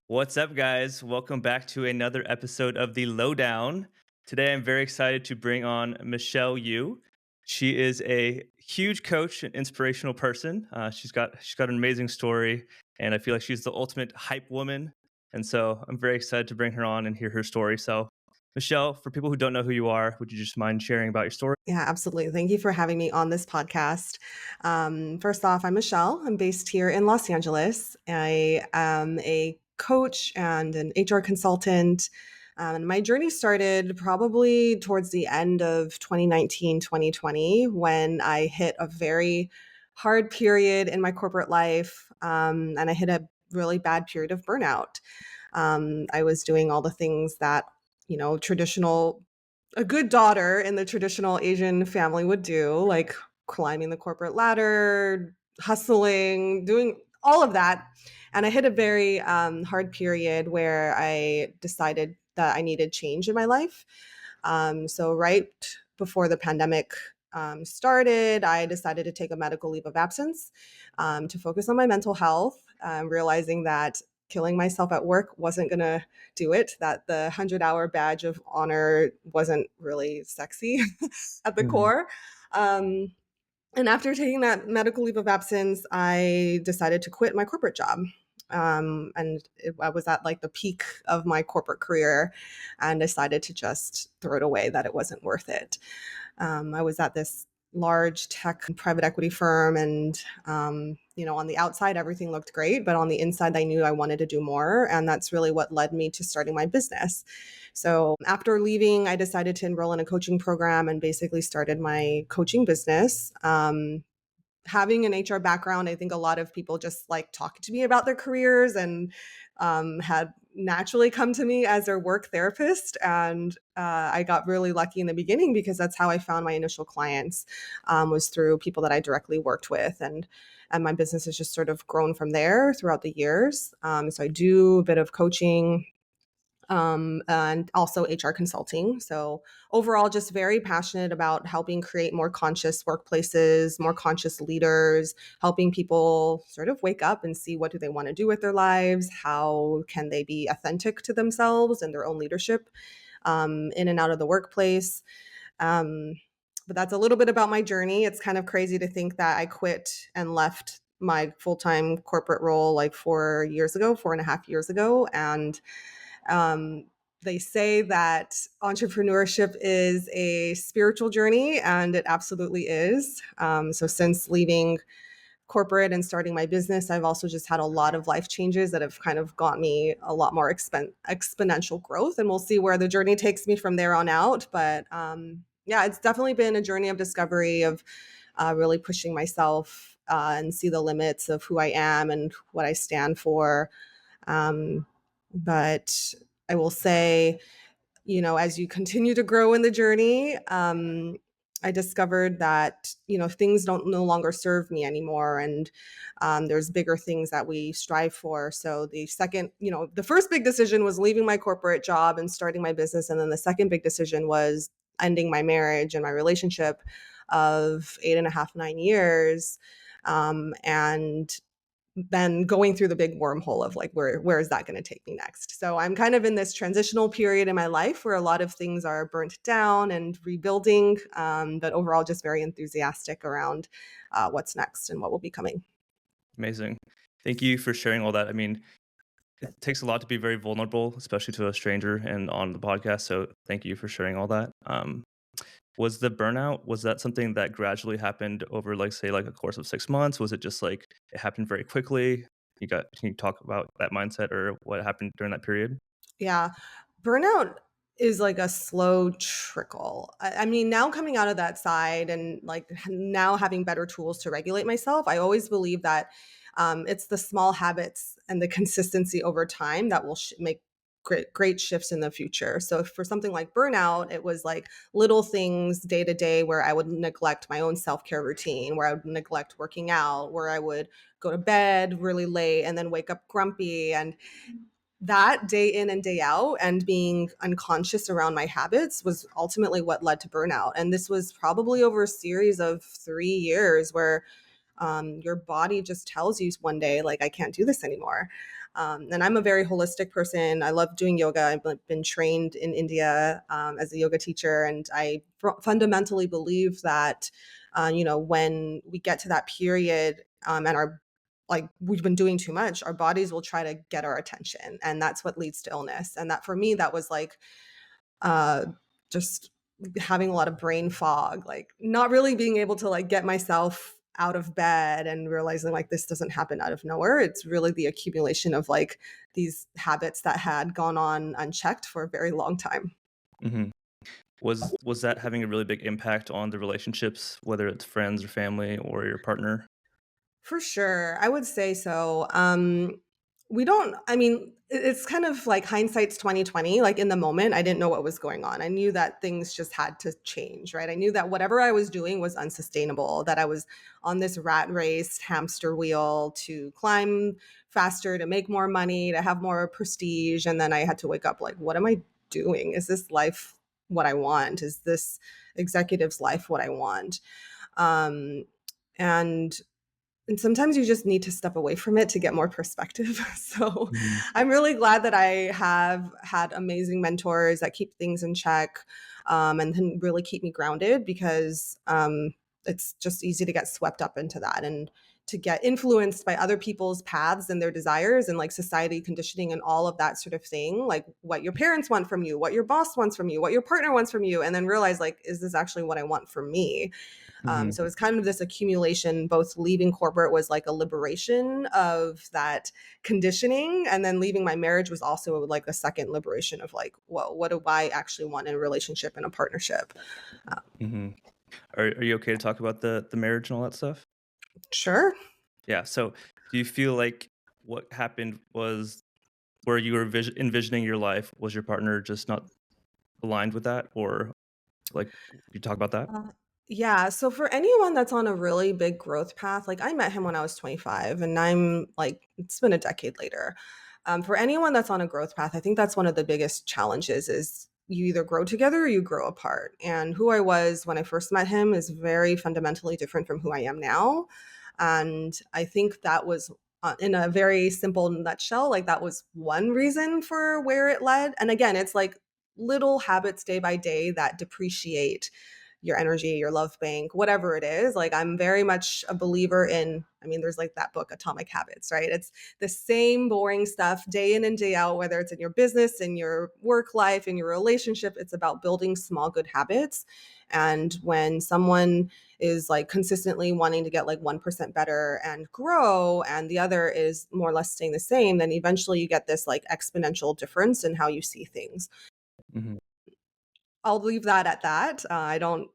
What's up, guys? Welcome back to another episode of the Lowdown. Today, I'm very excited to bring on Michelle Yu. She is a huge coach and inspirational person. She's got an amazing story, and I feel like she's the ultimate hype woman. And so, I'm very excited to bring her on and hear her story. So, Michelle, for people who don't know who you are, would you just mind sharing about your story? Yeah, absolutely. Thank you for having me on this podcast. First off, I'm Michelle. I'm based here in Los Angeles. I am a coach and an HR consultant. And my journey started probably towards the end of 2019, 2020, when I hit a very hard period in my corporate life. And I hit a really bad period of burnout. I was doing all the things that, traditional a good daughter in the traditional Asian family would do, like climbing the corporate ladder, hustling, doing all of that. And I hit a very hard period where I decided that I needed change in my life. So, right before the pandemic started, I decided to take a medical leave of absence to focus on my mental health, realizing that killing myself at work wasn't going to do it, that the 100-hour badge of honor wasn't really sexy at the Mhm. core. Um, and after taking that medical leave of absence, I decided to quit my corporate job. I was at like the peak of my corporate career and decided to just throw it away, that it wasn't worth it. I was at this large tech private equity firm, and on the outside everything looked great, but on the inside I knew I wanted to do more, and that's really what led me to starting my business. So after leaving, I decided to enroll in a coaching program and basically started my coaching business. Having an HR background, I think a lot of people just like talking to me about their careers and had naturally come to me as their work therapist. And I got really lucky in the beginning because that's how I found my initial clients, was through people that I directly worked with. And my business has just sort of grown from there throughout the years. So I do a bit of coaching, and also HR consulting. So overall, just very passionate about helping create more conscious workplaces, more conscious leaders, helping people sort of wake up and see what do they want to do with their lives, how can they be authentic to themselves and their own leadership, in and out of the workplace. Um, but that's a little bit about my journey. It's kind of crazy to think that I quit and left my full-time corporate role like 4 years ago, 4.5 years ago. And um, they say that entrepreneurship is a spiritual journey, and it absolutely is. So, since leaving corporate and starting my business, I've also just had a lot of life changes that have kind of got me a lot more exponential growth. And we'll see where the journey takes me from there on out. But yeah, it's definitely been a journey of discovery, of really pushing myself and see the limits of who I am and what I stand for. Um, but I will say, as you continue to grow in the journey, I discovered that, things don't no longer serve me anymore. And there's bigger things that we strive for. So the first big decision was leaving my corporate job and starting my business. And then the second big decision was ending my marriage and my relationship of 8.5, 9 years. And then going through the big wormhole of like where is that going to take me next. So I'm kind of in this transitional period in my life where a lot of things are burnt down and rebuilding, but overall just very enthusiastic around what's next and what will be coming. Amazing. Thank you for sharing all that. I mean, it takes a lot to be very vulnerable, especially to a stranger and on the podcast. So thank you for sharing all that. Was the burnout, was that something that gradually happened over like say like a course of 6 months? Was it just like it happened very quickly? Can you talk about that mindset or what happened during that period? Yeah. Burnout is like a slow trickle. I mean, now coming out of that side and like now having better tools to regulate myself, I always believe that it's the small habits and the consistency over time that will make great shifts in the future. So for something like burnout, it was like little things day to day where I would neglect my own self-care routine, where I would neglect working out, where I would go to bed really late and then wake up grumpy. And that day in and day out and being unconscious around my habits was ultimately what led to burnout. And this was probably over a series of 3 years where your body just tells you one day, like, I can't do this anymore. And I'm a very holistic person. I love doing yoga. I've been trained in India as a yoga teacher, and I fundamentally believe that, when we get to that period and our like we've been doing too much, our bodies will try to get our attention, and that's what leads to illness. And that for me, that was like uh, just having a lot of brain fog, like not really being able to like get myself out of bed and realizing like this doesn't happen out of nowhere. It's really the accumulation of like these habits that had gone on unchecked for a very long time. Mhm. Was that having a really big impact on the relationships, whether it's friends or family or your partner? For sure. I would say so. We don't I mean, it's kind of like hindsight's 2020. Like in the moment, I didn't know what was going on. I knew that things just had to change, right? I knew that whatever I was doing was unsustainable, that I was on this rat race hamster wheel to climb faster, to make more money, to have more prestige. And then I had to wake up like, what am I doing? Is this life what I want? Is this executive's life what I want? Um, and and sometimes you just need to step away from it to get more perspective. So Mhm. I'm really glad that I have had amazing mentors that keep things in check and can really keep me grounded because it's just easy to get swept up into that and to get influenced by other people's paths and their desires and like society conditioning and all of that sort of thing, like what your parents want from you, what your boss wants from you, what your partner wants from you, and then realize like, is this actually what I want for me? Mhm. So it's kind of this accumulation. Both leaving corporate was like a liberation of that conditioning, and then leaving my marriage was also like a second liberation of like, whoa, what do I actually want in a relationship and a partnership? Uh, Mhm. Are you okay to talk about the marriage and all that stuff? sure. Yeah, so do you feel like what happened was where you were envisioning your life, was your partner just not aligned with that? Or, like, you talk about that? Uh, yeah. So for anyone that's on a really big growth path, like I met him when I was 25 and I'm like, it's been a decade later. For anyone that's on a growth path, I think that's one of the biggest challenges is you either grow together or you grow apart. And who I was when I first met him is very fundamentally different from who I am now. And I think that was in a very simple nutshell, like that was one reason for where it led. And again, it's like little habits day by day that depreciate your energy, your love bank, whatever it is. Like I'm very much a believer in, I mean, there's like that book, Atomic Habits, right? It's the same boring stuff day in and day out, whether it's in your business, in your work life, in your relationship. It's about building small, good habits. And when someone is like consistently wanting to get like 1% better and grow, and the other is more or less staying the same, then eventually you get this like exponential difference in how you see things. Mhm. I'll leave that at that. I don't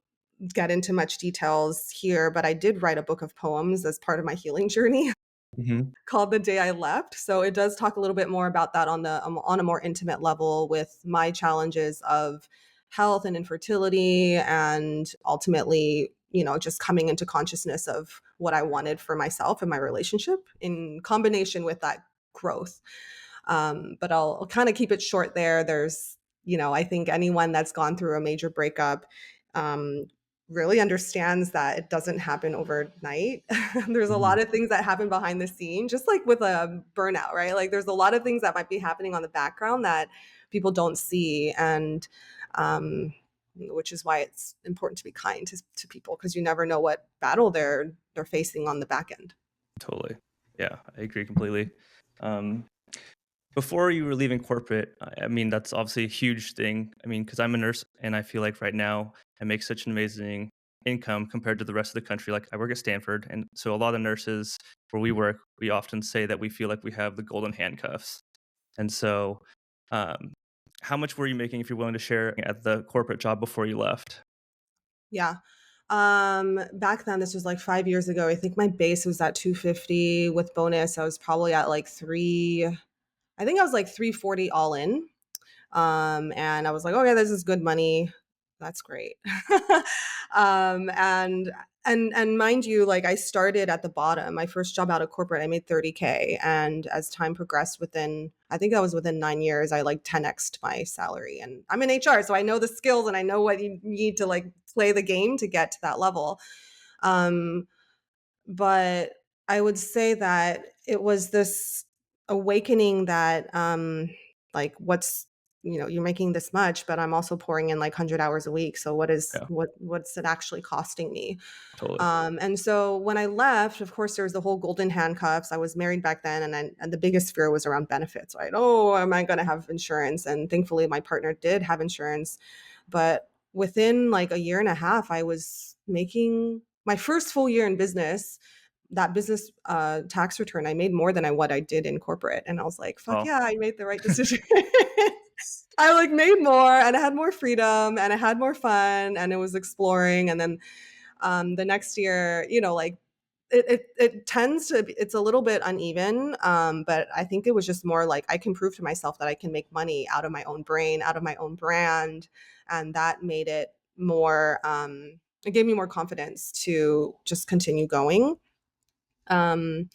get into much details here, but I did write a book of poems as part of my healing journey Mhm. called The Day I Left. So it does talk a little bit more about that on a more intimate level with my challenges of health and infertility and ultimately, just coming into consciousness of what I wanted for myself and my relationship in combination with that growth. But I'll kind of keep it short there. I think anyone that's gone through a major breakup um, really understands that it doesn't happen overnight. There's a Mhm. lot of things that happen behind the scene, just like with a burnout, right? Like there's a lot of things that might be happening on the background that people don't see. And which is why it's important to be kind to people because you never know what battle they're facing on the back end. Totally. Yeah, I agree completely. Um, Before you were leaving corporate, I mean, that's obviously a huge thing. I mean, because 'cause I'm a nurse, and I feel like right now I make such an amazing income compared to the rest of the country. Like, I work at Stanford, and so a lot of nurses where we work, we often say that we feel like we have the golden handcuffs. And so, um, how much were you making, if you're willing to share, at the corporate job before you left? Yeah. Back then, this was like 5 years ago. I think my base was at 250 with bonus. I was probably at like I think I was like 340 all in. And I was like, okay, this is good money. That's great. And mind you, like I started at the bottom. My first job out of corporate, I made 30K. And as time progressed I think that was within 9 years, I like 10x'd my salary. And I'm in HR, so I know the skills and I know what you need to like play the game to get to that level. Um, but I would say that it was this. awakening that like what's you're making this much, but I'm also pouring in like 100 hours a week, so Yeah, what's it actually costing me? totally. And so when I left, of course, there was the whole golden handcuffs. I was married back then, and the biggest fear was around benefits, right? Oh, am I going to have insurance? And thankfully, my partner did have insurance. But within like a year and a half, I was making my first full year in business. That business tax return, I made more than what I did in corporate, and I was like, "Fuck Well, yeah, I made the right decision." I like made more, and I had more freedom, and I had more fun, and it was exploring. And then the next year, like it tends to be, it's a little bit uneven, but I think it was just more like I can prove to myself that I can make money out of my own brain, out of my own brand, and that made it more. It gave me more confidence to just continue going. Um,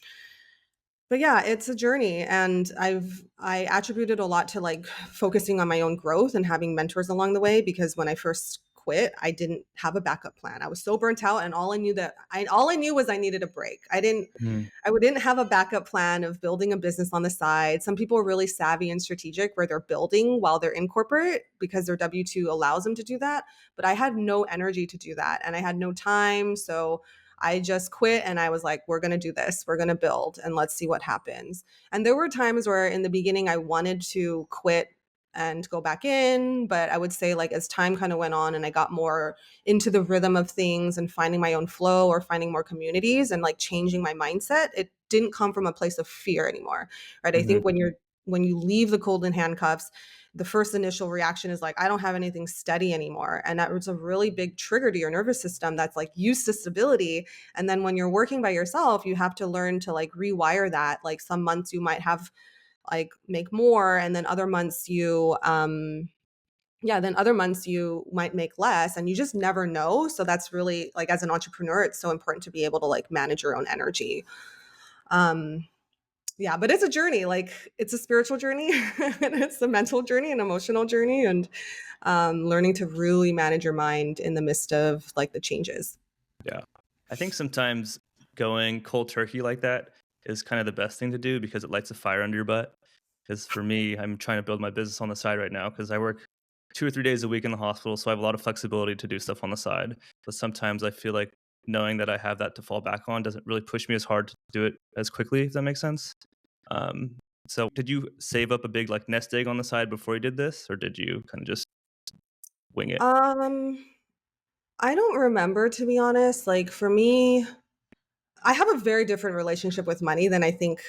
but yeah, it's a journey, and I attributed a lot to like focusing on my own growth and having mentors along the way, because when I first quit, I didn't have a backup plan. I was so burnt out, and all I knew was I needed a break. mhm, I didn't have a backup plan of building a business on the side. Some people are really savvy and strategic where they're building while they're in corporate because their W-2 allows them to do that, but I had no energy to do that, and I had no time, so I just quit and I was like, we're going to do this. We're going to build and let's see what happens. And there were times where in the beginning I wanted to quit and go back in, but I would say like as time kind of went on and I got more into the rhythm of things and finding my own flow or finding more communities and like changing my mindset, it didn't come from a place of fear anymore. Right? I mhm, think when you leave the golden handcuffs, the first initial reaction is like, I don't have anything steady anymore. And that was a really big trigger to your nervous system that's like used to stability. And then when you're working by yourself, you have to learn to like rewire that. Like some months you might have like make more, and then other months you might make less, and you just never know. So that's really like as an entrepreneur, it's so important to be able to like manage your own energy. Um yeah, but it's a journey. Like it's a spiritual journey, and it's a mental journey, an emotional journey, and learning to really manage your mind in the midst of like the changes. yeah. I think sometimes going cold turkey like that is kind of the best thing to do because it lights a fire under your butt. Because for me, I'm trying to build my business on the side right now because I work 2 or 3 days a week in the hospital, so I have a lot of flexibility to do stuff on the side. But sometimes I feel like knowing that I have that to fall back on doesn't really push me as hard to do it as quickly, if that makes sense. Um, so did you save up a big, like, nest egg on the side before you did this, or did you kinda just wing it? Um, I don't remember, to be honest. Like for me, I have a very different relationship with money than I think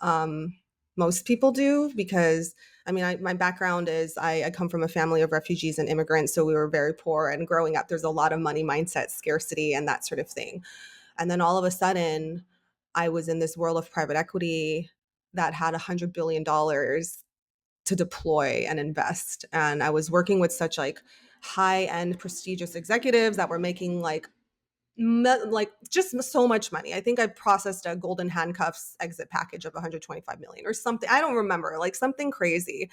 um, most people do, because I mean, my background is I come from a family of refugees and immigrants, so we were very poor. And growing up, there's a lot of money mindset, scarcity, and that sort of thing. And then all of a sudden, I was in this world of private equity that had $100 billion to deploy and invest. And I was working with such like high end prestigious executives that were making like just so much money. I think I processed a golden handcuffs exit package of 125 million or something. I don't remember, like something crazy.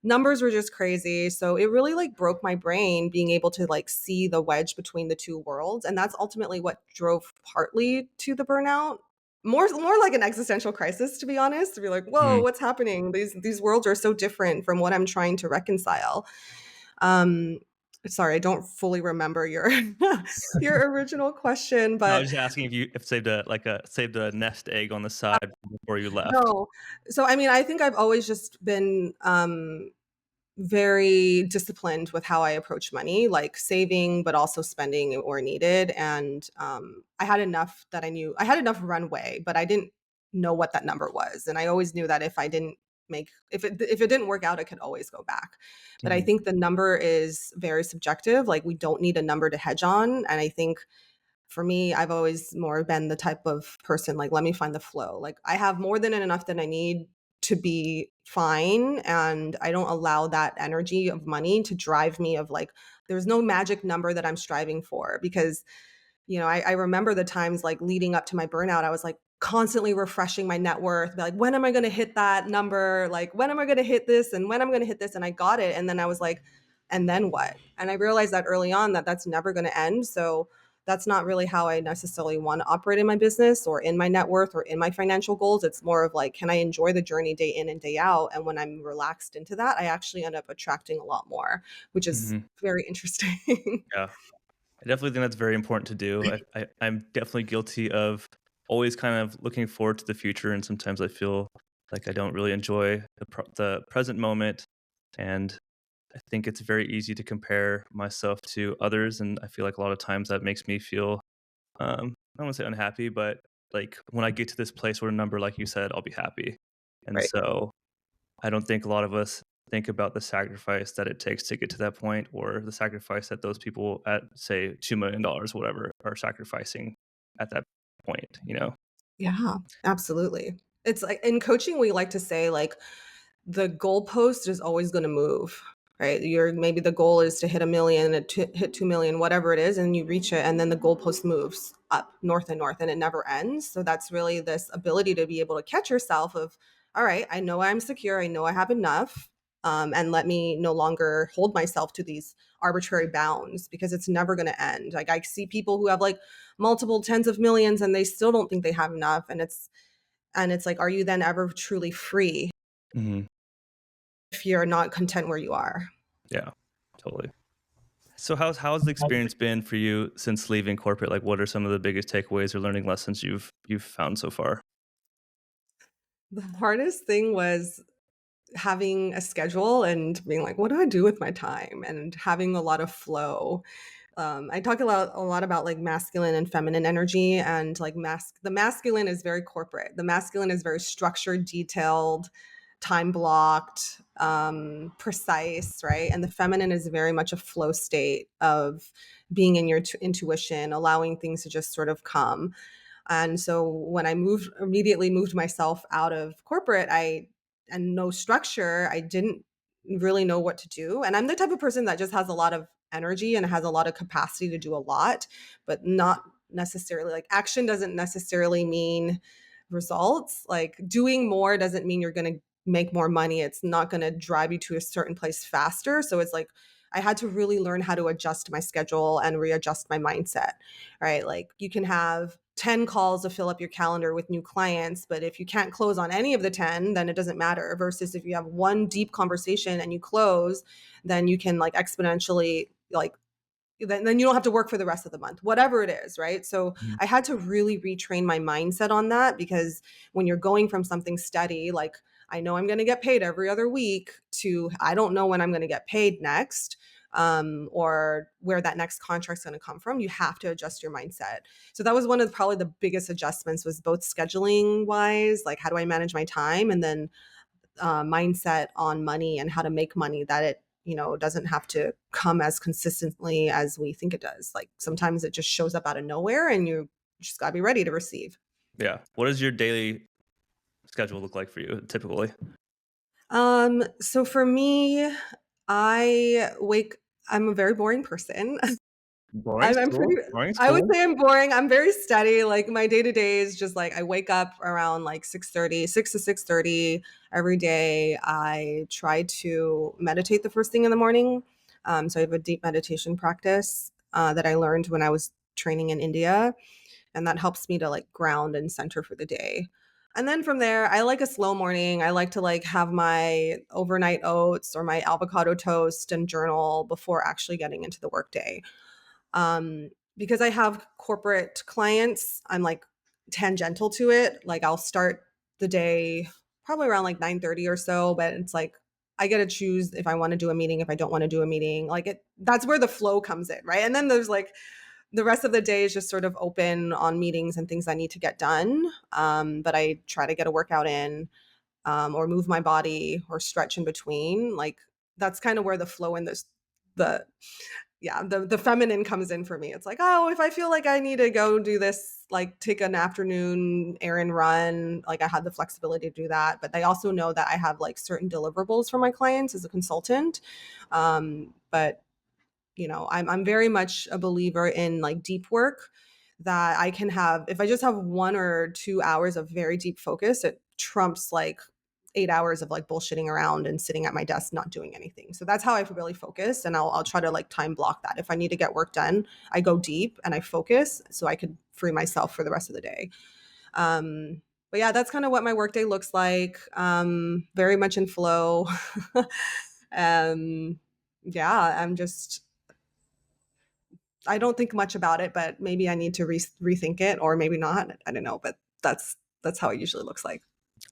Numbers were just crazy. So it really like broke my brain being able to like see the wedge between the two worlds. And that's ultimately what drove partly to the burnout. More like an existential crisis, to be honest, to be like, whoa, Mhm. what's happening? These worlds are so different from what I'm trying to reconcile. Um, sorry, I don't fully remember your your original question, No, I but was just asking if you if saved a nest egg on the side before you left. no. So I mean, I think I've always just been very disciplined with how I approach money, like saving, but also spending where needed. And I had enough that I knew I had enough runway, but I didn't know what that number was. And I always knew that if it didn't work out, I could always go back. But I Mhm. think the number is very subjective. Like we don't need a number to hedge on. And I think for me, I've always more been the type of person like, let me find the flow. Like I have more than enough that I need to be fine. And I don't allow that energy of money to drive me of like, there's no magic number that I'm striving for, because, I remember the times like leading up to my burnout, I was like constantly refreshing my net worth, be like, when am I going to hit that number? Like, when am I going to hit this? And when I'm going to hit this? And I got it. And then I was like, and then what? And I realized that early on that that's never going to end. So that's not really how I necessarily want to operate in my business or in my net worth or in my financial goals. It's more of like, can I enjoy the journey day in and day out? And when I'm relaxed into that, I actually end up attracting a lot more, which is Mhm. very interesting. Yeah. I definitely think that's very important to do. I'm definitely guilty of always kind of looking forward to the future, and sometimes I feel like I don't really enjoy the present moment. And I think it's very easy to compare myself to others, and I feel like a lot of times that makes me feel I don't want to say unhappy, but like when I get to this place where a number, like you said, I'll be happy. And Right. so I don't think a lot of us think about the sacrifice that it takes to get to that point, or the sacrifice that those people at, say, $2 million, whatever, are sacrificing at that point. Yeah, absolutely. It's like in coaching, we like to say like the goalpost is always going to move, right? Maybe the goal is to hit a million, hit 2 million, whatever it is, and you reach it, and then the goalpost moves up north and north, and it never ends. So that's really this ability to be able to catch yourself of, all right, I know I'm secure, I know I have enough, and let me no longer hold myself to these arbitrary bounds because it's never going to end. Like I see people who have like multiple tens of millions, and they still don't think they have enough, and it's like, are you then ever truly free Mhm. if you're not content where you are? Yeah, totally. So how's the experience been for you since leaving corporate? Like, what are some of the biggest takeaways or learning lessons you've found so far? The hardest thing was having a schedule and being like, what do I do with my time? And having a lot of flow. I talk a lot about like masculine and feminine energy, and like the masculine is very corporate. The masculine is very structured, detailed, time blocked, precise, right? And the feminine is very much a flow state of being in your intuition, allowing things to just sort of come. And so when I immediately moved myself out of corporate, and no structure, I didn't really know what to do. And I'm the type of person that just has a lot of energy and has a lot of capacity to do a lot, but not necessarily like action doesn't necessarily mean results. Like doing more doesn't mean you're going to make more money. It's not going to drive you to a certain place faster. So it's like I had to really learn how to adjust my schedule and readjust my mindset, right? Like you can have 10 calls to fill up your calendar with new clients, but if you can't close on any of the 10, then it doesn't matter. Versus if you have one deep conversation and you close, then you can like exponentially like then you don't have to work for the rest of the month, whatever it is, right? So Mhm. I had to really retrain my mindset on that because when you're going from something steady, like I know I'm going to get paid every other week, to I don't know when I'm going to get paid next, or where that next contract's going to come from, you have to adjust your mindset. So that was one of probably the biggest adjustments, was both scheduling wise, like how do I manage my time, and then mindset on money and how to make money, that it doesn't have to come as consistently as we think it does. Like sometimes it just shows up out of nowhere, and you just got to be ready to receive. Yeah. What does your daily schedule look like for you typically? So for me, I wake I'm a very boring person. Boring I'm pretty school? Boring I would school? say I'm boring. I'm very steady. Like my day to day is just like I wake up around like 6:30, 6 to 6:30 every day. I try to meditate the first thing in the morning. So I have a deep meditation practice that I learned when I was training in India, and that helps me to like ground and center for the day. And then from there, I like a slow morning. I like to like have my overnight oats or my avocado toast and journal before actually getting into the workday. Because I have corporate clients, I'm like tangential to it. Like I'll start the day probably around like 9:30 or so, but it's like I get to choose if I want to do a meeting, if I don't want to do a meeting. Like that's where the flow comes in, right? And then there's like the rest of the day is just sort of open on meetings and things I need to get done. But I try to get a workout in, or move my body or stretch in between. Like that's kind of where the flow in this the yeah, the feminine comes in for me. It's like, oh, if I feel like I need to go do this, like take an afternoon errand run, like I had the flexibility to do that. But I also know that I have like certain deliverables for my clients as a consultant. But I'm very much a believer in like deep work, that I can have, if I just have 1 or 2 hours of very deep focus, it trumps like 8 hours of like bullshitting around and sitting at my desk not doing anything. So that's how I really focus, and I'll try to like time block that. If I need to get work done, I go deep and I focus so I could free myself for the rest of the day. But yeah, that's kind of what my workday looks like. Very much in flow. um, yeah, I don't think much about it, but maybe I need to rethink it, or maybe not. I don't know, but that's how it usually looks like.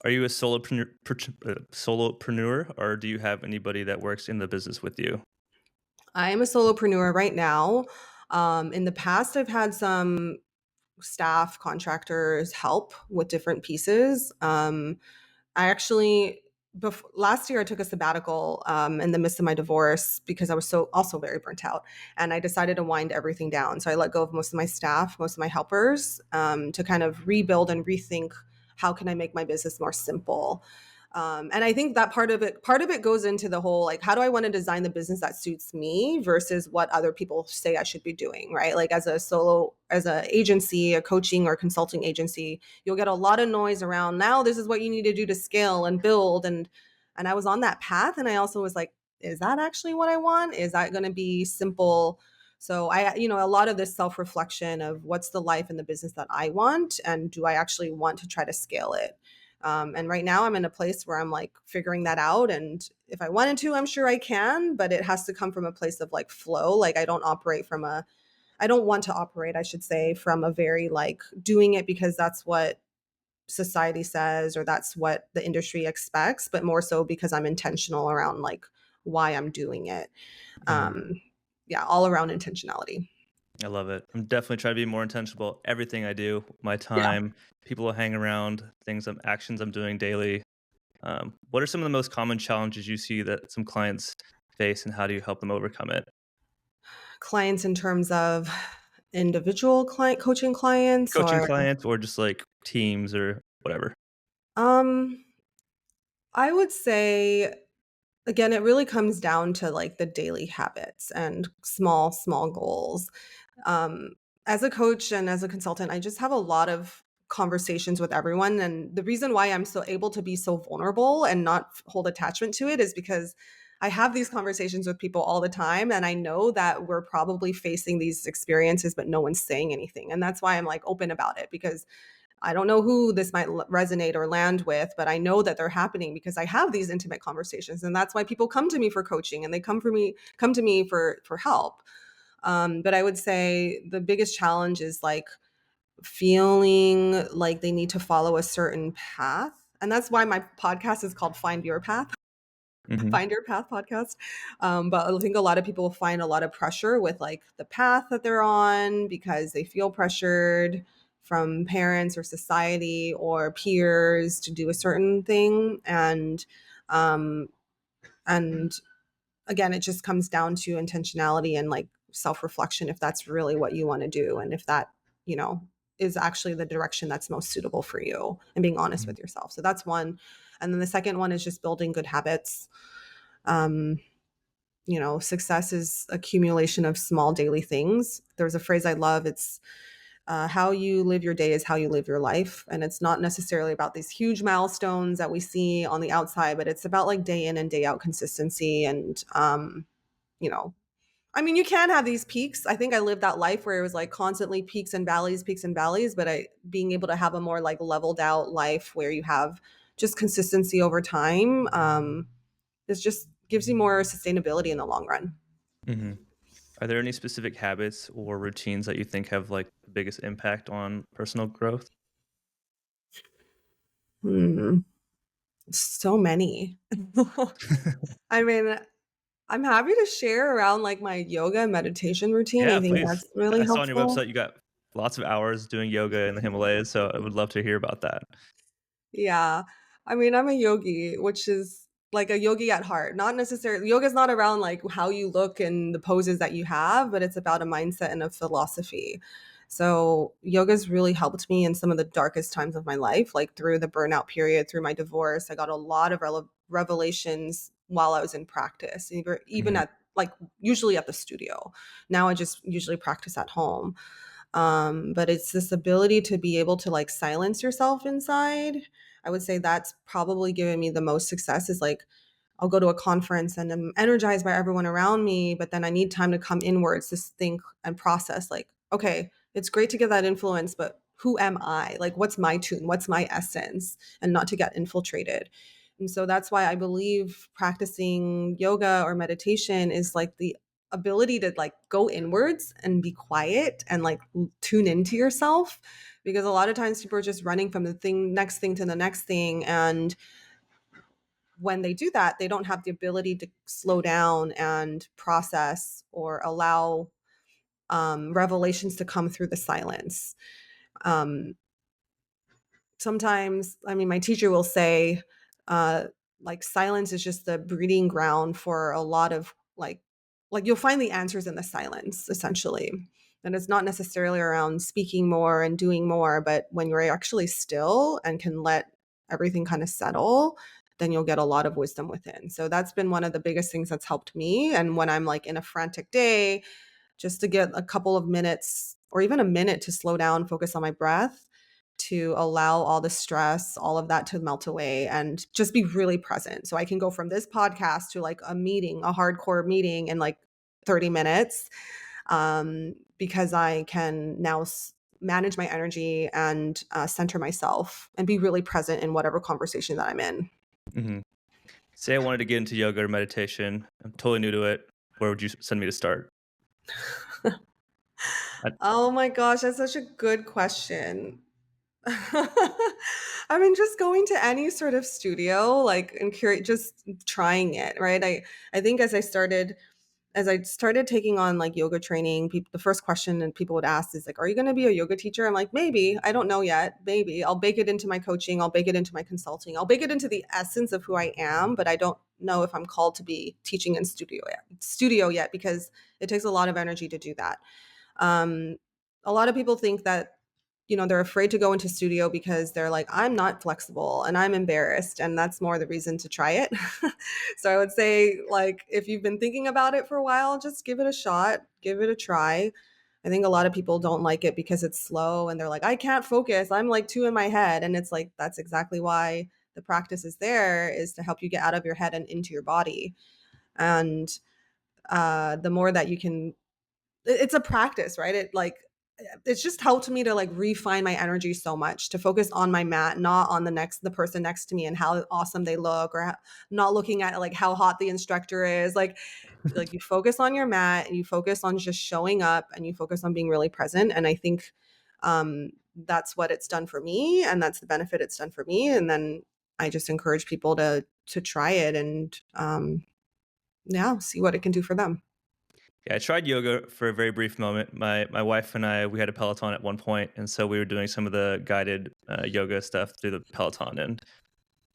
Are you a solopreneur, or do you have anybody that works in the business with you? I am a solopreneur right now. In the past, I've had some staff contractors help with different pieces. I actually last year I took a sabbatical in the midst of my divorce because I was so also very burnt out, and I decided to wind everything down. So I let go of most of my staff, most of my helpers, to kind of rebuild and rethink how can I make my business more simple. And I think that part of it goes into the whole like, how do I want to design the business that suits me versus what other people say I should be doing, right? Like as a agency, a coaching or consulting agency, you'll get a lot of noise around now. This is what you need to do to scale and build, and I was on that path, and I also was like, is that actually what I want? Is that going to be simple? So a lot of this self reflection of what's the life and the business that I want, and do I actually want to try to scale it? And right now I'm in a place where I'm like figuring that out. And if I wanted to, I'm sure I can, but it has to come from a place of like flow. Like I don't want to operate, I should say, from a very like doing it because that's what society says or that's what the industry expects, but more so because I'm intentional around like why I'm doing it. Mhm. Um, yeah, all around intentionality. I love it. I'm definitely trying to be more intentional. Everything I do, my Yeah. time, people I hang around, actions I'm doing daily. What are some of the most common challenges you see that some clients face, and how do you help them overcome it? Clients in terms of individual client coaching clients Coaching or clients or just like teams or whatever. um I would say, again, it really comes down to like the daily habits and small goals. Um, as a coach and as a consultant, I just have a lot of conversations with everyone. And the reason why I'm so able to be so vulnerable and not hold attachment to it is because I have these conversations with people all the time. And I know that we're probably facing these experiences, but no one's saying anything. And that's why I'm like open about it, because I don't know who this might resonate or land with, but I know that they're happening because I have these intimate conversations, and that's why people come to me for coaching and they come to me for help. But I would say the biggest challenge is like feeling like they need to follow a certain path, and that's why my podcast is called Find Your Path. Mhm. Find Your Path podcast. But I think a lot of people find a lot of pressure with like the path that they're on because they feel pressured from parents or society or peers to do a certain thing. Um, and again, it just comes down to intentionality and like self reflection if that's really what you want to do. And if that, you know, is actually the direction that's most suitable for you, and being honest Mhm. with yourself. So that's one. And then the second one is just building good habits. um, Success is accumulation of small daily things. There's a phrase I love. It's how you live your day is how you live your life. And it's not necessarily about these huge milestones that we see on the outside, but it's about like day in and day out consistency. And, you know, I mean, you can have these peaks. I think I lived that life where it was like constantly peaks and valleys, but being able to have a more like leveled out life where you have just consistency over time. It just gives you more sustainability in the long run. Mhm. Are there any specific habits or routines that you think have like the biggest impact on personal growth? Hmm. So many. I mean, I'm happy to share around like my yoga and meditation routine. I Yeah, think please. that's really I saw on your helpful. website you got lots of hours doing yoga in the Himalayas, so I would love to hear about that. Yeah. I mean, I'm a yogi, which is like a yogi at heart. Not necessarily yoga is not around like how you look and the poses that you have, but it's about a mindset and a philosophy. So, yoga's really helped me in some of the darkest times of my life, like through the burnout period, through my divorce. I got a lot of revelations while I was in practice, even Mhm. at like usually at the studio. Now I just usually practice at home. But it's this ability to be able to like silence yourself inside, I would say that's probably given me the most success is like I'll go to a conference and I'm energized by everyone around me, but then I need time to come inwards to think and process like, okay, it's great to get that influence, but who am I? Like, what's my tune? What's my essence? And not to get infiltrated. And so that's why I believe practicing yoga or meditation is like the ability to like go inwards and be quiet and like tune into yourself, because a lot of times people are just running from the thing next thing to the next thing, and when they do that, they don't have the ability to slow down and process or allow revelations to come through the silence. Um, Sometimes, I mean, my teacher will say, uh, like, silence is just the breeding ground for a lot of like you'll find the answers in the silence, essentially. And it's not necessarily around speaking more and doing more, but when you're actually still and can let everything kind of settle, then you'll get a lot of wisdom within. So that's been one of the biggest things that's helped me. And when I'm like in a frantic day, just to get a couple of minutes or even a minute to slow down, focus on my breath, to allow all the stress, all of that to melt away and just be really present. So I can go from this podcast to like a meeting, a hardcore meeting in like 30 minutes, because I can now manage my energy and center myself and be really present in whatever conversation that I'm in. Mhm. Say I wanted to get into yoga or meditation. I'm totally new to it. Where would you send me to start? I Oh my gosh, that's such a good question. I mean, just going to any sort of studio, like, and just trying it, right? I think as I started taking on like yoga training, people, the first question and people would ask is like, "Are you going to be a yoga teacher?" I'm like, "Maybe. I don't know yet. Maybe I'll bake it into my coaching. I'll bake it into my consulting. I'll bake it into the essence of who I am, but I don't know if I'm called to be teaching in studio yet because it takes a lot of energy to do that." Um, a lot of people think that, they're afraid to go into studio because they're like, I'm not flexible and I'm embarrassed. And that's more the reason to try it. So I would say, like, if you've been thinking about it for a while, just give it a shot, give it a try. I think a lot of people don't like it because it's slow and they're like, I can't focus. I'm like two in my head. And it's like, that's exactly why the practice is there, is to help you get out of your head and into your body. And the more that you can, it's a practice, right? It's just helped me to like refine my energy so much, to focus on my mat, not on the person next to me and how awesome they look, or not looking at like how hot the instructor is. Like you focus on your mat and you focus on just showing up and you focus on being really present. And I think that's what it's done for me, and that's the benefit it's done for me. And then I just encourage people to try it and yeah, see what it can do for them. Yeah, I tried yoga for a very brief moment. My wife and I, we had a Peloton at one point, and so we were doing some of the guided yoga stuff through the Peloton. And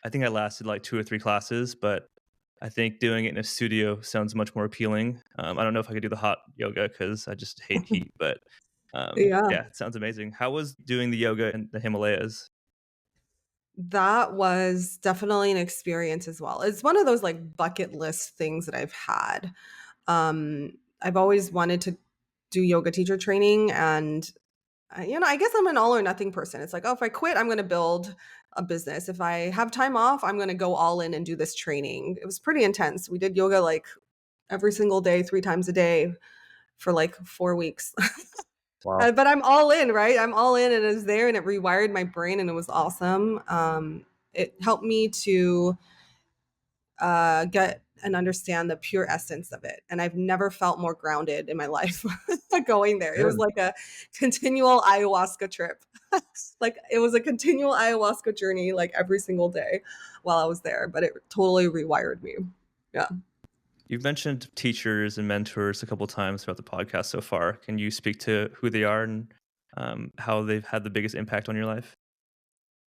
I think I lasted like 2 or 3 classes, but I think doing it in a studio sounds much more appealing. I don't know if I could do the hot yoga because I just hate heat, but Yeah. yeah, it sounds amazing. How was doing the yoga in the Himalayas? That was definitely an experience as well. It's one of those like bucket list things that I've had. I've always wanted to do yoga teacher training, and I guess I'm an all or nothing person. It's like, oh, if I quit, I'm going to build a business. If I have time off, I'm going to go all in and do this training. It was pretty intense. We did yoga like every single day, 3 times a day for like 4 weeks. Wow. But I'm all in, right? I'm all in, and it was there, and it rewired my brain, and it was awesome. It helped me to get and understand the pure essence of it. And I've never felt more grounded in my life going there. It was Good. like a continual ayahuasca trip. Like it was a continual ayahuasca journey, like every single day while I was there. But it totally rewired me. Yeah. You've mentioned teachers and mentors a couple times throughout the podcast so far. Can you speak to who they are and how they've had the biggest impact on your life?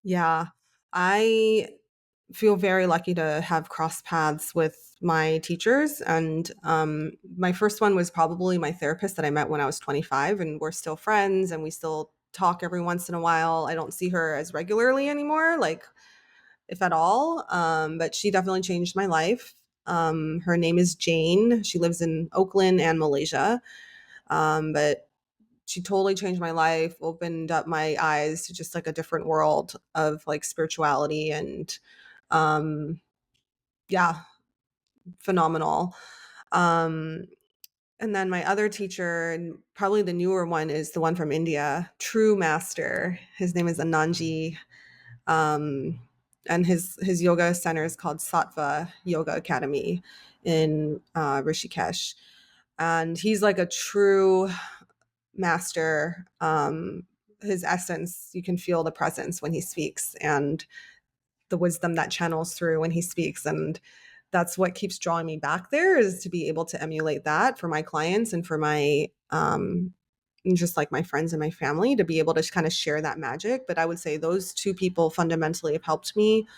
Yeah. I feel very lucky to have crossed paths with my teachers. And my first one was probably my therapist that I met when I was 25, and we're still friends and we still talk every once in a while. I don't see her as regularly anymore, like if at all. But she definitely changed my life. Her name is Jane. She lives in Oakland and Malaysia. But She totally changed my life, opened up my eyes to just like a different world of like spirituality and um yeah, phenomenal. Um and then my other teacher, and probably the newer one, is the one from India, true master. His name is Ananji. Um and his yoga center is called Sattva Yoga Academy in Rishikesh. And he's like a true master. His essence, you can feel the presence when he speaks and the wisdom that channels through when he speaks. And that's what keeps drawing me back there, is to be able to emulate that for my clients and for my and just like my friends and my family, to be able to kind of share that magic. But I would say those two people fundamentally have helped me.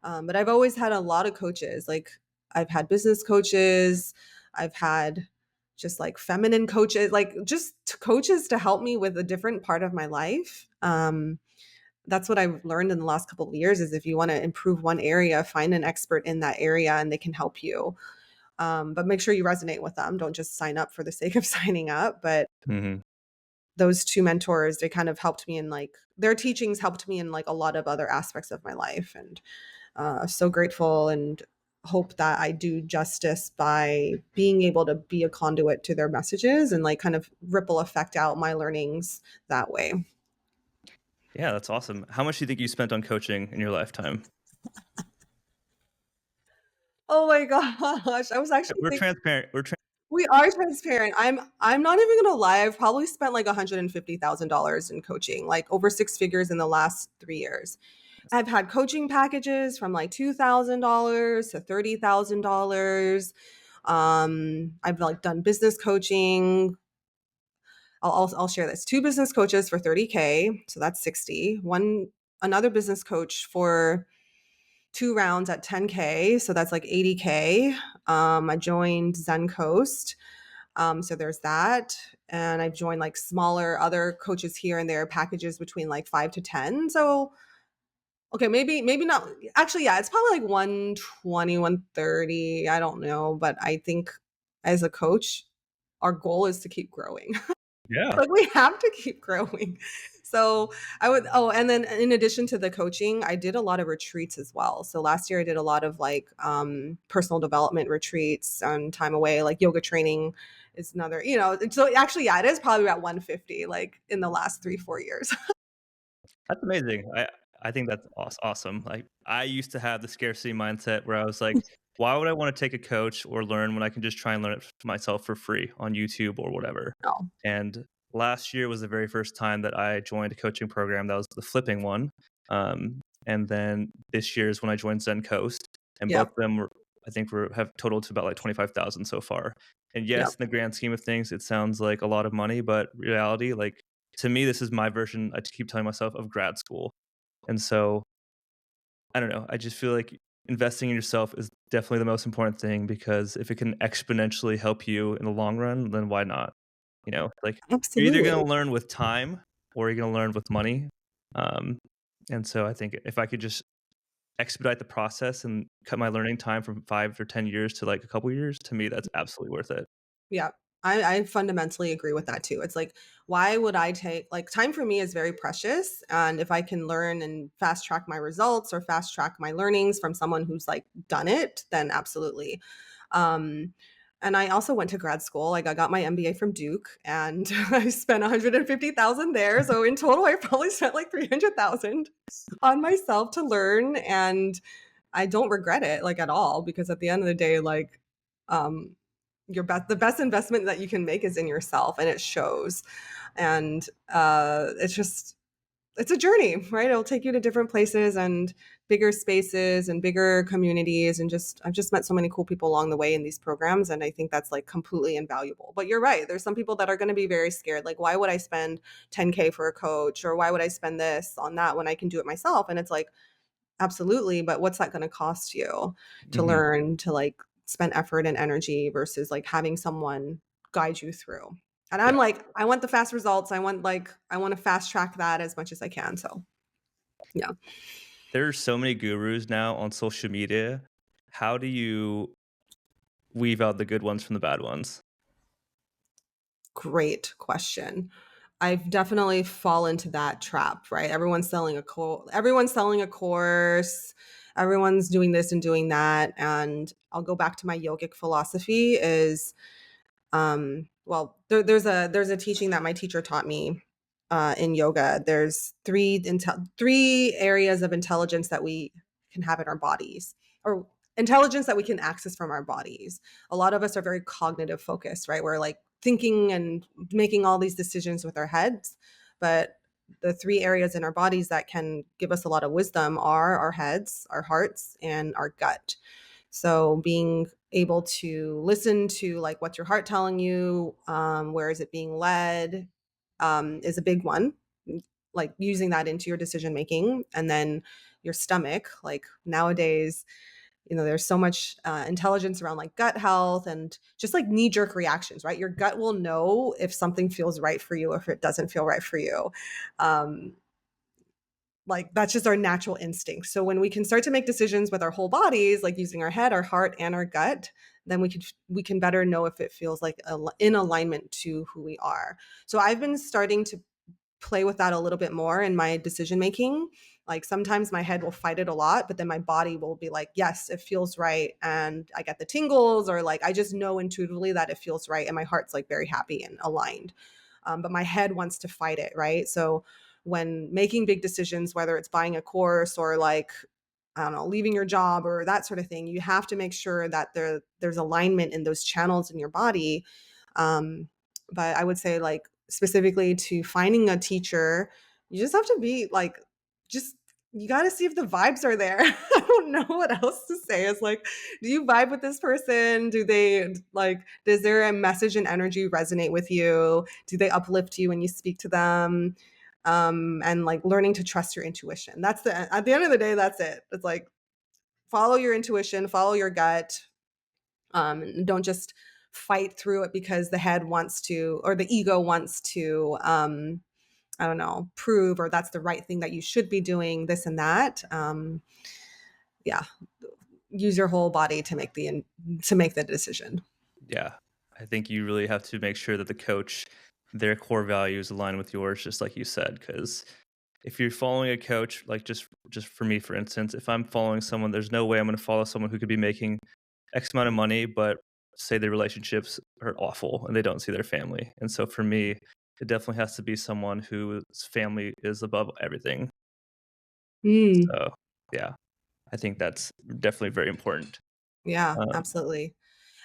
But I've always had a lot of coaches. Like I've had business coaches, I've had just like feminine coaches, like just coaches to help me with a different part of my life. That's what I've learned in the last couple of years, is if you want to improve one area, find an expert in that area and they can help you. But make sure you resonate with them. Don't just sign up for the sake of signing up. But Mhm. those two mentors, they kind of helped me in like their teachings helped me in like a lot of other aspects of my life. And so grateful and hope that I do justice by being able to be a conduit to their messages and like kind of ripple effect out my learnings that way. Yeah, that's awesome. How much do you think you spent on coaching in your lifetime? Oh my gosh. I was actually We're thinking, transparent. we are transparent. I'm not even gonna lie. I've probably spent like $150,000 in coaching, like over six figures in the last 3 years. I've had coaching packages from like $2,000 to $30,000. I've like done business coaching. I'll share this. Two business coaches for 30K, so that's 60. Another business coach for two rounds at 10K, so that's like 80K. I joined Zen Coast, so there's that. And I've joined like smaller other coaches here and there, packages between like 5 to 10. So okay, maybe not. Actually, yeah, it's probably like 120, 130. I don't know, but I think as a coach, our goal is to keep growing. Yeah. Like we have to keep growing. So I would, oh, and then in addition to the coaching, I did a lot of retreats as well. So last year I did a lot of like personal development retreats and time away, like yoga training is another, so actually, yeah, it is probably about 150 like in the last 3, 4 years. That's amazing. I think that's awesome. Like, I used to have the scarcity mindset where I was like, "Why would I wanna take a coach or learn when I can just try and learn it myself for free on YouTube or whatever?" No. And last year was the very first time that I joined a coaching program that was the flipping one. And then this year is when I joined Zen Coast, and both Yep. of them were I think have totaled to about, like, 25,000 so far. And yes, Yep. in the grand scheme of things, it sounds like a lot of money, but reality, like, to me, this is my version, I keep telling myself, of grad school. And so, I don't know, I just feel like investing in yourself is definitely the most important thing, because if it can exponentially help you in the long run, then why not? Like, you're either Absolutely. gonna learn with time or you're gonna learn with money. Um, and so I think if I could just expedite the process and cut my learning time from 5 or 10 years to, like, a couple years, to me, that's absolutely worth it. Yeah. I fundamentally agree with that too. It's like, why would I take like time for me is very precious. And if I can learn and fast track my results or fast track my learnings from someone who's like done it, then absolutely. Um, and I also went to grad school. Like I got my MBA from Duke and I spent 150,000 there. So in total, I probably spent like 300,000 on myself to learn. And I don't regret it like at all, because at the end of the day, like, um, the best investment that you can make is in yourself, and it shows. And it's a journey, right? It'll take you to different places and bigger spaces and bigger communities, and just I've just met so many cool people along the way in these programs, and I think that's like completely invaluable. But you're right, there's some people that are going to be very scared, like why would I spend 10K for a coach, or why would I spend this on that when I can do it myself? And it's like, absolutely, but what's that gonna cost you to Mhm. learn, to, like, spend effort and energy versus, like, having someone guide you through? And I'm Yeah. like, I want the fast results, I wanna fast track that as much as I can, so, yeah. There's so many gurus now on social media. How do you weave out the good ones from the bad ones? Great question. I've definitely fallen into that trap, right? Everyone's selling a course, everyone's doing this and doing that, and I'll go back to my yogic philosophy is well, there's a teaching that my teacher taught me in yoga. There's three areas of intelligence that we can have in our bodies, or intelligence that we can access from our bodies. A lot of us are very cognitive focused, right? We're like thinking and making all these decisions with our heads, but the three areas in our bodies that can give us a lot of wisdom are our heads, our hearts, and our gut. So being able to listen to like what's your heart telling you, where is it being led, is a big one. Like using that into your decision making, and then your stomach. Like nowadays, there's so much intelligence around like gut health and just like knee jerk reactions, right? Your gut will know if something feels right for you or if it doesn't feel right for you. Um, like that's just our natural instinct. So when we can start to make decisions with our whole bodies, like using our head, our heart, and our gut, then we can better know if it feels like in alignment to who we are. So I've been starting to play with that a little bit more in my decision making. Like sometimes my head will fight it a lot, but then my body will be like, yes, it feels right. And I get the tingles, or like I just know intuitively that it feels right. And my heart's like very happy and aligned. But my head wants to fight it, right? So when making big decisions, whether it's buying a course or like, I don't know, leaving your job or that sort of thing, you have to make sure that there's alignment in those channels in your body. But I would say like specifically to finding a teacher, you just have to be like, just you got to see if the vibes are there. I don't know what else to say. It's like, do you vibe with this person? Do they like, does their message and energy resonate with you? Do they uplift you when you speak to them? And like learning to trust your intuition. At the end of the day, that's it. It's like follow your intuition, follow your gut. And don't just fight through it because the head wants to, or the ego wants to, I don't know, prove, or that's the right thing that you should be doing, this and that. Yeah, use your whole body to make the decision. Yeah. I think you really have to make sure that the coach, their core values align with yours, just like you said. Because if you're following a coach, like just for me, for instance, if I'm following someone, there's no way I'm going to follow someone who could be making X amount of money, but say their relationships are awful and they don't see their family. And so for me, it definitely has to be someone whose family is above everything. Mm, So yeah, I think that's definitely very important. yeah, Um, absolutely.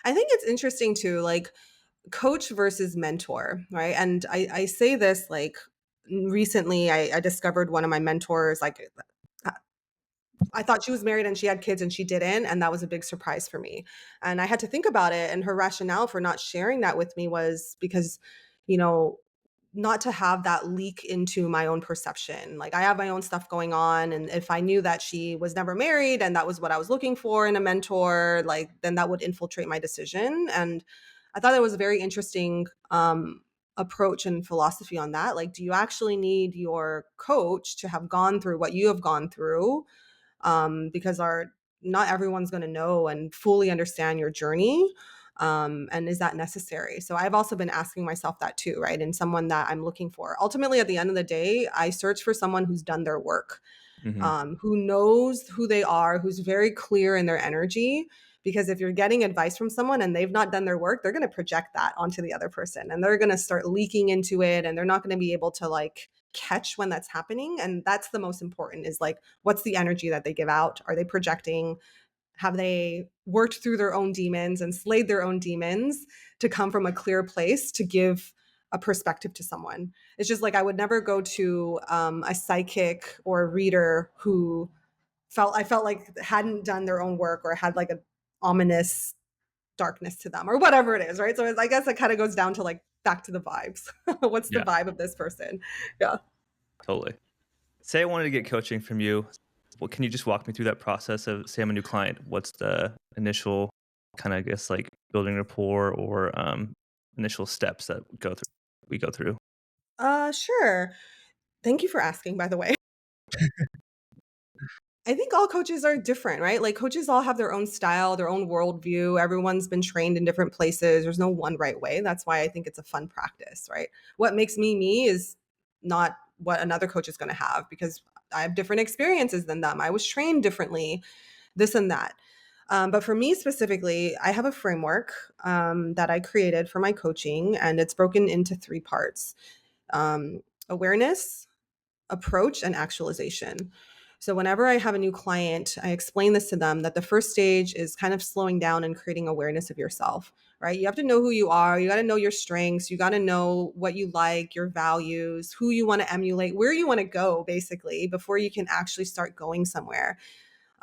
I think it's interesting too, like coach versus mentor, right? And I say this like recently, I discovered one of my mentors, like I thought she was married and she had kids and she didn't. And that was a big surprise for me. And I had to think about it. And her rationale for not sharing that with me was because, you know, not to have that leak into my own perception. Like I have my own stuff going on. And if I knew that she was never married and that was what I was looking for in a mentor, like then that would infiltrate my decision. And I thought it was a very interesting approach and philosophy on that. Like, do you actually need your coach to have gone through what you have gone through? Because our not everyone's going to know and fully understand your journey. And is that necessary? So I've also been asking myself that too, right? And someone that I'm looking for. Ultimately, at the end of the day, I search for someone who's done their work, mhm. who knows who they are, who's very clear in their energy. Because if you're getting advice from someone and they've not done their work, they're going to project that onto the other person and they're going to start leaking into it and they're not going to be able to like catch when that's happening. And that's the most important is like, what's the energy that they give out? Are they projecting? Have they worked through their own demons and slayed their own demons to come from a clear place to give a perspective to someone? It's just like I would never go to a psychic or a reader who I felt like hadn't done their own work or had like a ominous darkness to them or whatever it is, right? So I guess it kind of goes down to like back to the vibes. What's the Yeah, vibe of this person? Yeah. totally. Say I wanted to get coaching from you. What can you just walk me through that process of say I'm a new client? What's the initial kind of, I guess, like building rapport or initial steps that we go through? Sure. Thank you for asking, by the way. I think all coaches are different, right? Like coaches all have their own style, their own worldview. Everyone's been trained in different places. There's no one right way. That's why I think it's a fun practice, right? What makes me me is not what another coach is going to have because I have different experiences than them. I was trained differently, this and that. But for me specifically, I have a framework that I created for my coaching, and it's broken into three parts: awareness, approach, and actualization. So, whenever I have a new client, I explain this to them that the first stage is kind of slowing down and creating awareness of yourself, right? You have to know who you are. You got to know your strengths. You got to know what you like, your values, who you want to emulate, where you want to go, basically, before you can actually start going somewhere.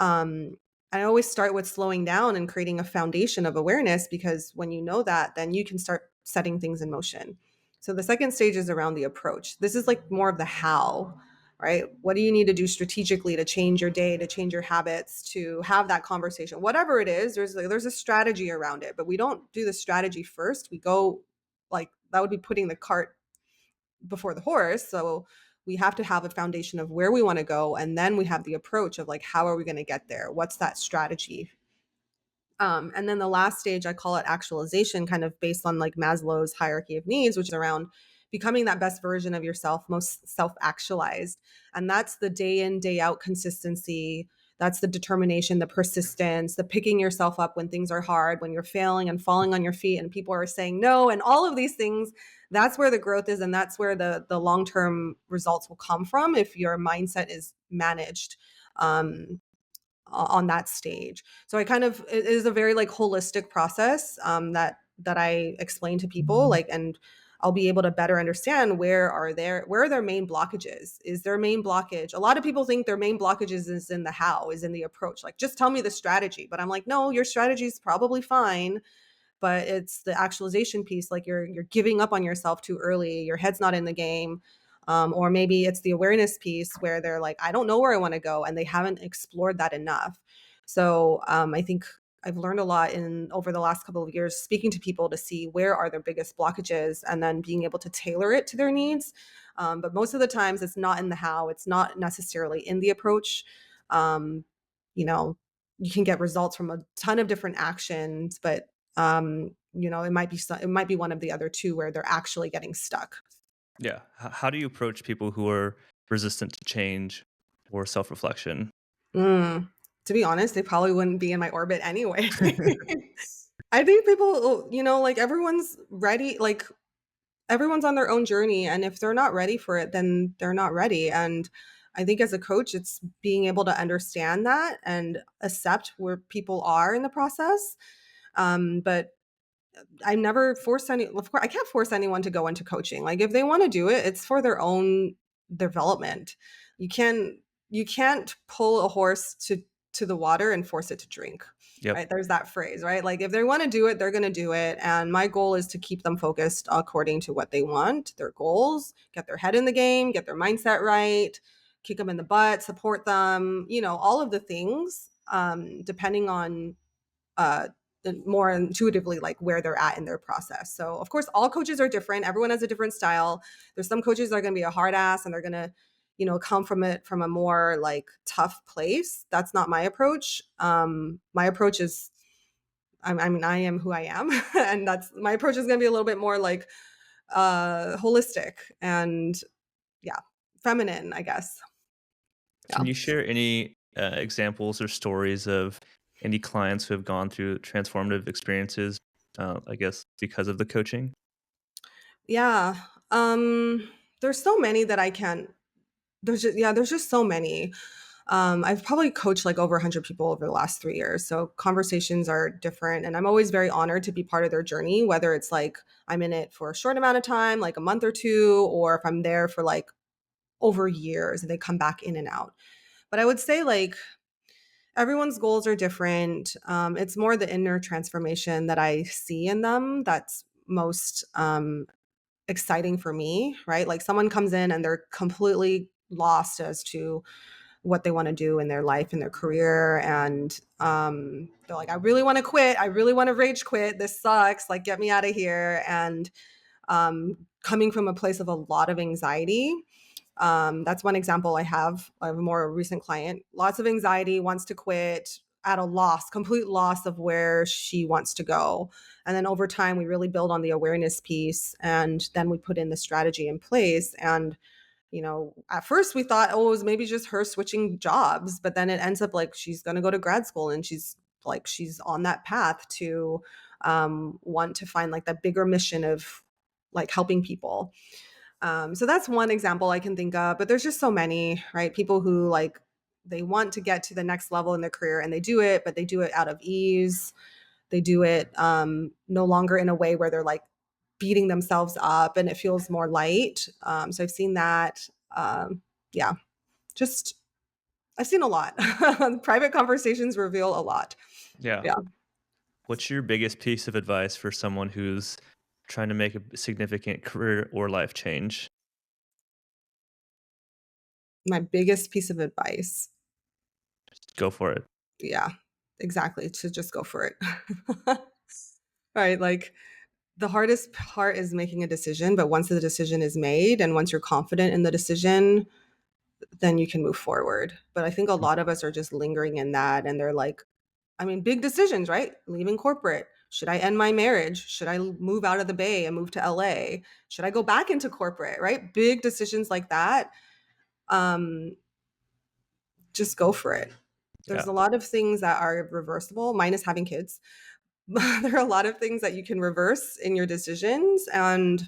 Um, I always start with slowing down and creating a foundation of awareness because when you know that, then you can start setting things in motion. So the second stage is around the approach. This is like more of the how, right? What do you need to do strategically to change your day, to change your habits, to have that conversation? Whatever it is, there's a strategy around it, but we don't do the strategy first. We go like that would be putting the cart before the horse. So we have to have a foundation of where we want to go. And then we have the approach of like, how are we going to get there? What's that strategy? And then the last stage, I call it actualization, kind of based on like Maslow's hierarchy of needs, which is around becoming that best version of yourself, most self actualized. And that's the day in, day out consistency. That's the determination, the persistence, the picking yourself up when things are hard, when you're failing and falling on your feet and people are saying no, and all of these things. That's where the growth is. And that's where the long term results will come from if your mindset is managed. On that stage. So I kind of it is a very like holistic process that I explain to people like and I'll be able to better understand where are their main blockages. Is their main blockage? A lot of people think their main blockages is in the how, is in the approach. Like just tell me the strategy. But I'm like, no, your strategy is probably fine, but it's the actualization piece. Like you're giving up on yourself too early, your head's not in the game. Or maybe it's the awareness piece where they're like, I don't know where I want to go, and they haven't explored that enough. So I think I've learned a lot in over the last couple of years speaking to people to see where are their biggest blockages and then being able to tailor it to their needs. But most of the times it's not in the how, it's not necessarily in the approach. um, you know you can get results from a ton of different actions, but it might be one of the other two where they're actually getting stuck. Yeah. How do you approach people who are resistant to change or self reflection? Mm. To be honest, they probably wouldn't be in my orbit anyway. I think people, like everyone's ready, like everyone's on their own journey. And if they're not ready for it, then they're not ready. And I think as a coach, it's being able to understand that and accept where people are in the process. But I never force any of course I can't force anyone to go into coaching. Like if they want to do it, it's for their own development. You can you can't pull a horse to the water and force it to drink. Yep. Right? There's that phrase, right? Like if they want to do it, they're going to do it, and my goal is to keep them focused according to what they want, their goals, get their head in the game, get their mindset right, kick them in the butt, support them, all of the things depending on uh, more intuitively like where they're at in their process. So of course all coaches are different. Everyone has a different style. There's some coaches that are going to be a hard ass and they're going to come from it from a more like tough place. That's not my approach. My approach is I mean I am who I am and that's my approach is going to be a little bit more like holistic and yeah, feminine, I guess. Can Yeah. you share any examples or stories of any clients who have gone through transformative experiences, I guess, because of the coaching? Yeah. There's so many that I can't there's just so many. I've probably coached like over 100 people over the last 3 years. So conversations are different. And I'm always very honored to be part of their journey, whether it's like I'm in it for a short amount of time, like a month or two, or if I'm there for like over years and they come back in and out. But I would say like everyone's goals are different. It's more the inner transformation that I see in them that's most exciting for me, right? Like someone comes in and they're completely lost as to what they want to do in their life and their career, and they're like, I really want to quit, I really want to rage quit, this sucks, like get me out of here. And coming from a place of a lot of anxiety, That's one example I have. I have a more recent client, lots of anxiety, wants to quit, at a loss, complete loss of where she wants to go. And then over time, we really build on the awareness piece, and then we put in the strategy in place. And at first we thought, oh, it was maybe just her switching jobs, but then it ends up like she's going to go to grad school, and she's on that path to want to find like that bigger mission of like helping people. So that's one example I can think of, but there's just so many, right? People who like they want to get to the next level in their career and they do it, but they do it out of ease. They do it no longer in a way where they're like beating themselves up, and it feels more light. So I've seen that. Yeah, just I've seen a lot. Private conversations reveal a lot. Yeah. Yeah. What's your biggest piece of advice for someone who's trying to make a significant career or life change? My biggest piece of advice. Go for it. Yeah, exactly. To just go for it. Right. Like the hardest part is making a decision, but once the decision is made and once you're confident in the decision, then you can move forward. But I think a Mm, lot of us are just lingering in that, and they're like, I mean, big decisions, right? Leaving corporate. Should I end my marriage? Should I move out of the Bay and move to LA? Should I go back into corporate, right? Big decisions like that. Um, just go for it. There's yeah. a lot of things that are reversible, minus having kids. There are a lot of things that you can reverse in your decisions, and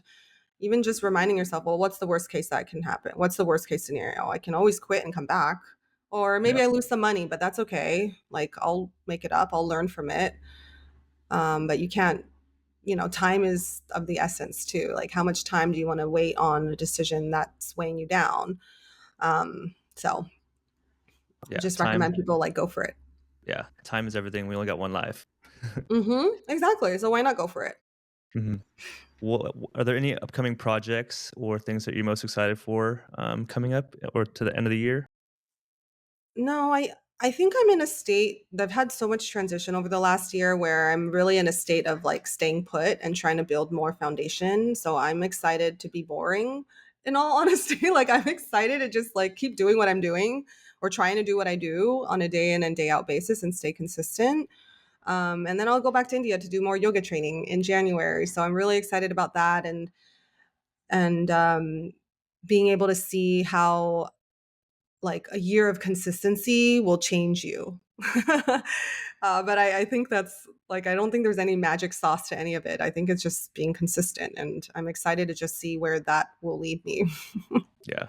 even just reminding yourself, well, what's the worst case that can happen? What's the worst case scenario? I can always quit and come back. Or maybe Yeah. I lose some money, but that's okay. Like I'll make it up, I'll learn from it. But you can't, time is of the essence too. Like how much time do you want to wait on a decision that's weighing you down? So I Yeah. just Time. recommend people like go for it. Yeah. Time is everything. We only got one life. Exactly. So why not go for it? Mhm. Are there any upcoming projects or things that you're most excited for coming up or to the end of the year? No, I think I'm in a state I've had so much transition over the last year where I'm really in a state of like staying put and trying to build more foundation. So I'm excited to be boring in all honesty. Like I'm excited to just like keep doing what I'm doing or trying to do what I do on a day in and day out basis and stay consistent. And then I'll go back to India to do more yoga training in January. So I'm really excited about that, and being able to see how like a year of consistency will change you. But I think that's like, I don't think there's any magic sauce to any of it. I think it's just being consistent. And I'm excited to just see where that will lead me. Yeah.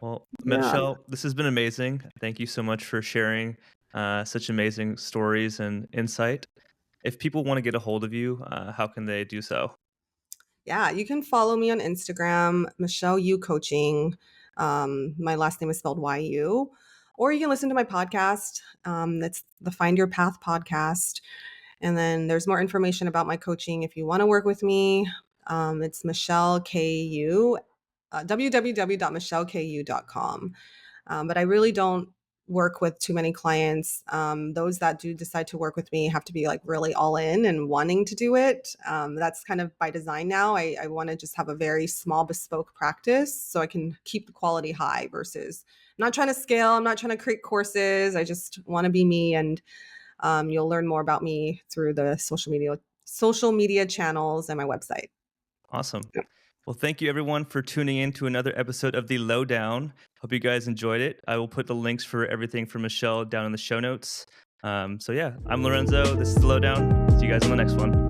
Well, Yeah. Michelle, this has been amazing. Thank you so much for sharing such amazing stories and insight. If people want to get a hold of you, how can they do so? Yeah. You can follow me on Instagram, Michelle Yu Coaching. My last name is spelled YU. Or you can listen to my podcast. It's the Find Your Path podcast. And then there's more information about my coaching if you want to work with me. It's Michelle KU, www.michelleku.com. But I really don't work with too many clients. Those that do decide to work with me have to be like really all in and wanting to do it. That's kind of by design now. I want to just have a very small bespoke practice so I can keep the quality high versus I'm not trying to scale. I'm not trying to create courses. I just want to be me, and you'll learn more about me through the social media channels and my website. Awesome. Well, thank you everyone for tuning in to another episode of the Lowdown. Hope you guys enjoyed it. I will put the links for everything for Michelle down in the show notes. So yeah, I'm Lorenzo. This is the Lowdown. See you guys on the next one.